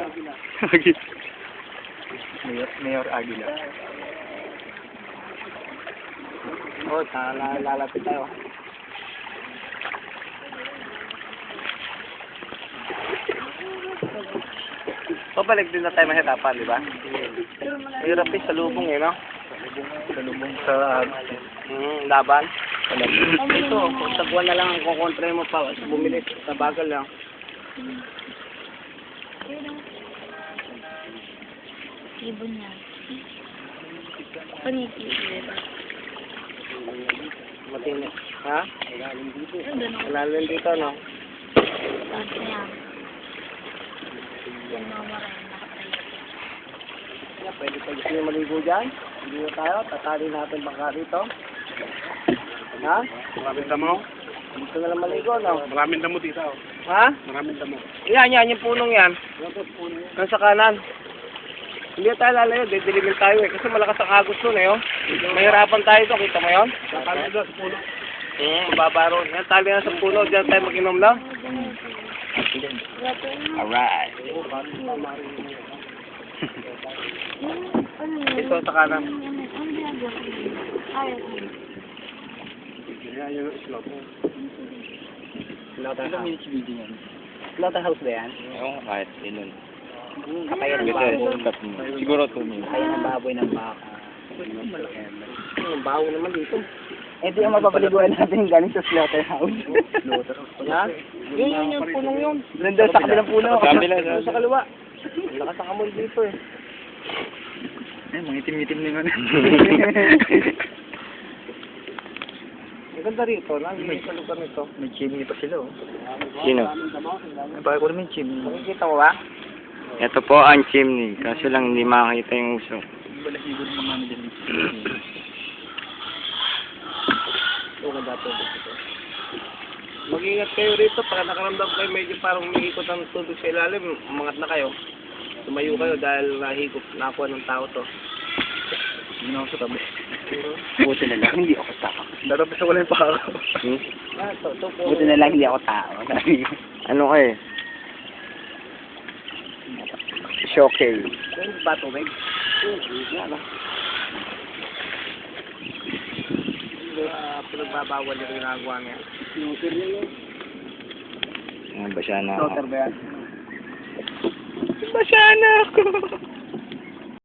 Agila. Mayor Aguila. Oh, lalapit tayo. Pabalik din na tayo mahirapan, di ba? Mahirap eh, sa lubong eh, no? Sa lubong sa... laban. Ito, kung tagwan na lang ang kukontra mo pa, bumili sa bagal lang. Ibon niya. Paniki. Matindi. Ha? Malalim dito, no? Tapos niya. Yan mga maray. Pwede pa gusto nyo maligo dyan? Maligo tayo, tatali natin bangka dito. Ha? Maraming damo. Dito na lang maligo, no? Maraming damo dito. Ha? Maraming damo. Yan, yung punong yan. Kan sa kanan. Hindi tayo lalayo, didilimin tayo eh. Kasi malakas ang agos nun eh, oh. Mahirapan tayo ito, kita mo yun? Tatalo doon sa puno. Mababa ron. Yan, tali na sa puno, dyan tayo mag-inom lang. Alright. Ito sa kanan. Yan yung slope. Slaughterhouse ba yan? Oo, kahit ilan. Katayan ng baboy. Siguro 2 minutes. Katayan ng baboy ng baka. Yung bawo naman dito. Eh di ang mapapaliguan natin galing sa slaughterhouse. Yan? Yun, yung punong yun. Nandun sa kabilang puno. Kabila, Sa kaliwa. Lakas ang amoy dito eh. Ay, mga itim-itim na yun. Ang ganda rito, nangyayin sa lugar nito. May chimney pa sila, oh. Sino? Ay, bakit ko naman chimney? Nakikita mo ba? Ito po ang chimney. Kaso lang hindi makakita yung usok. Balahibo ng mga dyan. Ito ganda to dito. Mag-ingat kayo rito, para nakaramdam kayo medyo parang umiikot ang tubig sa ilalim, umangat na kayo. Tumayo kayo dahil nahigop, nakuha ng tao to. Hindi na ako sa tabi. Buti na lang, hindi ako tao. Darapis na wala yung pako. Buti na lang, hindi ako tao. Ano ka eh? Shocking. Hindi ba tubig? Pinagbabawal yung ginagawa niya. Ano ba siya na? Daughter ba yan? Ba siya na ako?